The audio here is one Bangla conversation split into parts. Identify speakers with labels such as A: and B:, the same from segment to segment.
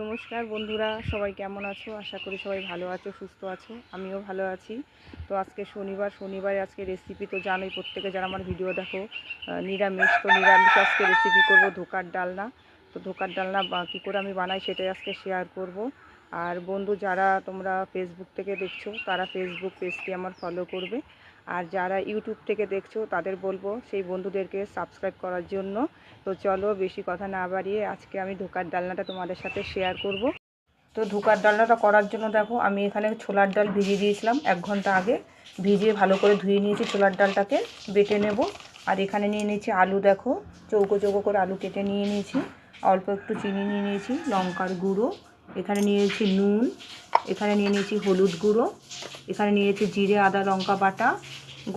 A: নমস্কার বন্ধুরা, সবাই কেমন আছো? আশা করি সবাই ভালো আছো, সুস্থ আছো। আমিও ভালো আছি। তো আজকে শনিবারে আজকে রেসিপি তো জানোই, প্রত্যেকে যারা আমার ভিডিও দেখো নিরামিষ। তো নিরামিষ আজকে রেসিপি করব ধোকার ডালনা। তো ধোকার ডালনা কী করে আমি বানাই সেটাই আজকে শেয়ার করব। আর বন্ধু যারা তোমরা ফেসবুক থেকে দেখছো তারা ফেসবুক পেজটি আমার ফলো করবে। আর যারা ইউটিউব থেকে দেখছো তাদের বলবো সেই বন্ধুদেরকে সাবস্ক্রাইব করার জন্য। তো চলো বেশি কথা না বাড়িয়ে আজকে আমি ধোকার ডালনাটা তোমাদের সাথে শেয়ার করব। তো ধোকার ডালনাটা করার জন্য দেখো আমি এখানে ছোলার ডাল ভিজিয়ে দিয়েছিলাম 1 ঘন্টা আগে। ভিজিয়ে ভালো করে ধুয়ে নিয়েছি, ছোলার ডালটাকে বেটে নেব। আর এখানে নিয়ে নিয়েছি আলু, দেখো চৌকো চৌকো করে আলু কেটে নিয়ে নিয়েছি। অল্প একটু চিনি নিয়ে নিয়েছি, লঙ্কার গুঁড়ো, এখানে নিয়েছি নুন, এখানে নিয়ে নিয়েছি হলুদ গুঁড়ো, এখানে নিয়েছি জিরে আদা লঙ্কা বাটা,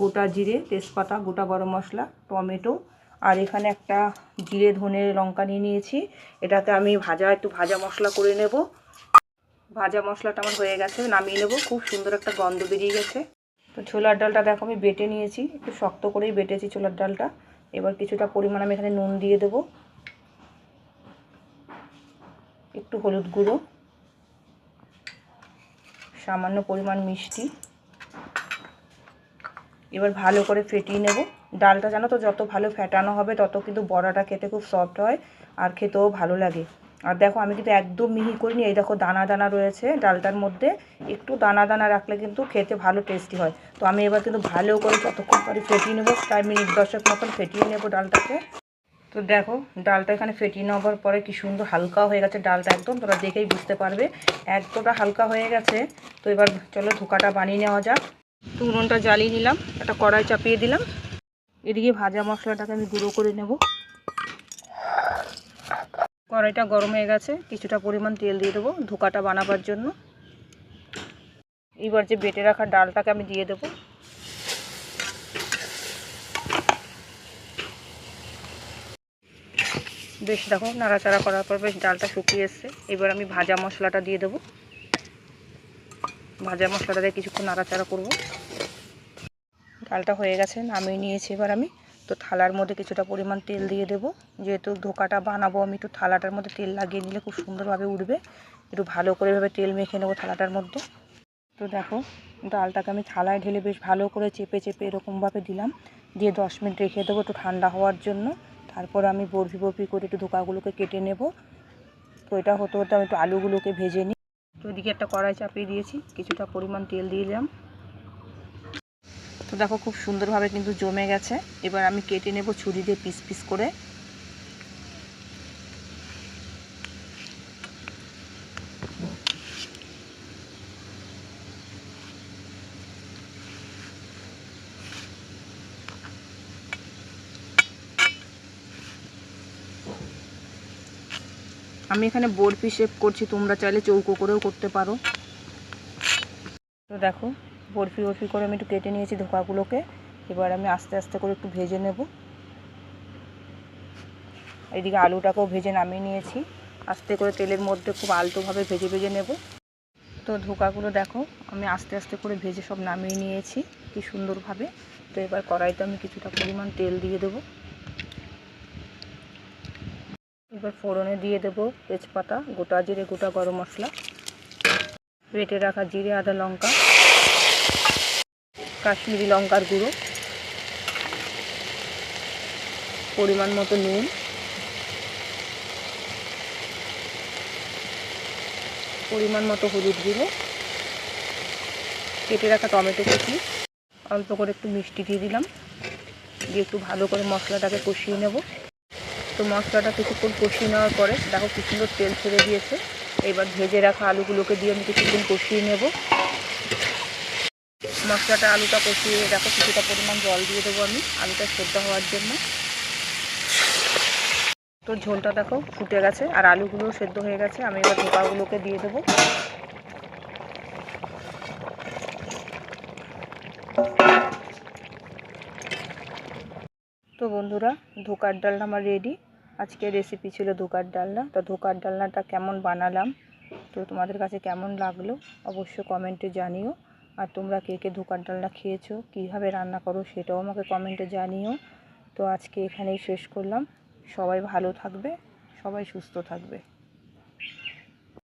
A: গোটা জিরে তেজপাতা, গোটা গরম মশলা, টমেটো। আর এখানে একটা জিরে ধনে লঙ্কা নিয়ে নিয়েছি। এটাকে আমি একটু ভাজা মশলা করে নেব। ভাজা মশলাটা আমার হয়ে গেছে, নামিয়ে নেব। খুব সুন্দর একটা গন্ধ বেরিয়ে গেছে। তো ছোলার ডালটা দেখো আমি বেটে নিয়েছি, একটু শক্ত করেই বেটেছি ছোলার ডালটা। এবার কিছুটা পরিমাণ আমি এখানে নুন দিয়ে দেব, একটু হলুদ গুঁড়ো, সামান্য পরিমাণ মিষ্টি। এবার ভালো করে ফেটিয়ে নেব। ডালটা জানো তো যত ভালো ফেটানো হবে তত কিন্তু বড়াটা খেতে খুব সফট হয় আর খেতেও ভালো লাগে। আর দেখো আমি কিন্তু একদম মিহি করিনি, এই দেখো দানা দানা রয়েছে ডালটার মধ্যে। একটু দানা দানা রাখলে কিন্তু খেতে ভালো টেস্টি হয়। তো আমি এবার কিন্তু ভালো করে যতক্ষণ পারি ফেটিয়ে নেবো, প্রায় মিনিট 10 মতন ফেটিয়ে নেব ডালটাকে। তো দেখো ডালটা এখানে ফেটিয়ে নেওয়ার পরে কি সুন্দর হালকা হয়ে গেছে ডালটা, একদম তোমরা দেখেই বুঝতে পারবে একদমটা হালকা হয়ে গেছে। তো এবার চলো ধোকাটা বানিয়ে নেওয়া যাক। তো উনুনটা জ্বালিয়ে নিলাম, একটা কড়াই চাপিয়ে দিলাম। এদিকে ভাজা মশলাটাকে আমি গুঁড়ো করে নেব। কড়াইটা গরম হয়ে গেছে, কিছুটা পরিমাণ তেল দিয়ে দেবো ধোকাটা বানাবার জন্য। এবার যে বেটে রাখা ডালটাকে আমি দিয়ে দেবো। বেশ দেখো নাড়াচাড়া করার পর বেশ ডালটা শুকিয়ে এসছে। এবার আমি ভাজা মশলাটা দিয়ে দেবো। ভাজা মশলাটা দিয়ে কিছুক্ষণ নাড়াচাড়া করব। ডালটা হয়ে গেছে, নামিয়ে নিয়েছি এবার আমি। তো থালার মধ্যে কিছুটা পরিমাণ তেল দিয়ে দেবো। যেহেতু ধোকাটা বানাবো আমি, একটু থালাটার মধ্যে তেল লাগিয়ে নিলে খুব সুন্দরভাবে উঠবে। একটু ভালো করে ভাবে তেল মেখে নেবো থালাটার মধ্যে। তো দেখো ডালটাকে আমি থালায় ঢেলে বেশ ভালো করে চেপে চেপে এরকমভাবে দিলাম, দিয়ে 10 মিনিট রেখে দেবো একটু ঠান্ডা হওয়ার জন্য। তারপর আমি বরফি বরফি করে একটু ধোকাগুলোকে কেটে নেব। তো এটা হতে হতে আমি একটু আলুগুলোকে ভেজে নিই। তো ওইদিকে একটা কড়াই চাপিয়ে দিয়েছি, কিছুটা পরিমাণ তেল দিয়ে দিলাম। তো দেখো খুব সুন্দরভাবে কিন্তু জমে গেছে। এবার আমি কেটে নেব ছুরি দিয়ে পিস পিস করে। আমি এখানে বরফি শেপ করছি, তোমরা চাইলে চৌকো করেও করতে পারো। তো দেখো বরফি বরফি করে আমি একটু কেটে নিয়েছি ধোকাগুলোকে। এবার আমি আস্তে আস্তে করে একটু ভেজে নেব। এইদিকে আলুটাকেও ভেজে নামিয়ে নিয়েছি। আস্তে করে তেলের মধ্যে খুব আলতোভাবে ভেজে ভেজে নেব। তো ধোকাগুলো দেখো আমি আস্তে আস্তে করে ভেজে সব নামিয়ে নিয়েছি কি সুন্দরভাবে। তো এবার কড়াইতে আমি কিছুটা পরিমাণ তেল দিয়ে দেবো। এবার ফোড়নে দিয়ে দেবো তেজপাতা, গোটা জিরে, গোটা গরম মশলা, বেটে রাখা জিরে আদা লঙ্কা, কাশ্মীরি লঙ্কার গুঁড়ো, পরিমাণ মতো নুন, পরিমাণ মতো হলুদ গুঁড়ো, কেটে রাখা টমেটো কুচি, অল্প করে একটু মিষ্টি দিয়ে দিলাম। দিয়ে একটু ভালো করে মশলাটাকে কষিয়ে নেব। তো মশলাটা কিছুক্ষণ কষিয়ে নেওয়ার পরে দেখো কি সুন্দর তেল ছেড়ে দিয়েছে। এবার ভেজে রাখা আলুগুলোকে দিয়ে আমি কিছুক্ষণ কষিয়ে নেব। মশলাটা আলুটা কষিয়ে দেখো কিছুটা পরিমাণ জল দিয়ে দেবো আমি আলুটা সেদ্ধ হওয়ার জন্য। তো ঝোলটা দেখো ফুটে গেছে আর আলুগুলোও সেদ্ধ হয়ে গেছে। আমি এবার ধোকাগুলোকে দিয়ে দেবো। তো বন্ধুরা ধোকার ডালনা আমার রেডি। আজকের রেসিপি ছিল ধোকার ডালনা। তো ধোকার ডালনাটা কেমন বানালাম, তো তোমাদের কাছে কেমন লাগলো অবশ্যই কমেন্টে জানিও। আর তোমরা কে কে ধোকার ডালনা খেয়েছো, কীভাবে রান্না করো সেটাও আমাকে কমেন্টে জানিও। তো আজকে এখানেই শেষ করলাম। সবাই ভালো থাকবে, সবাই সুস্থ থাকবে।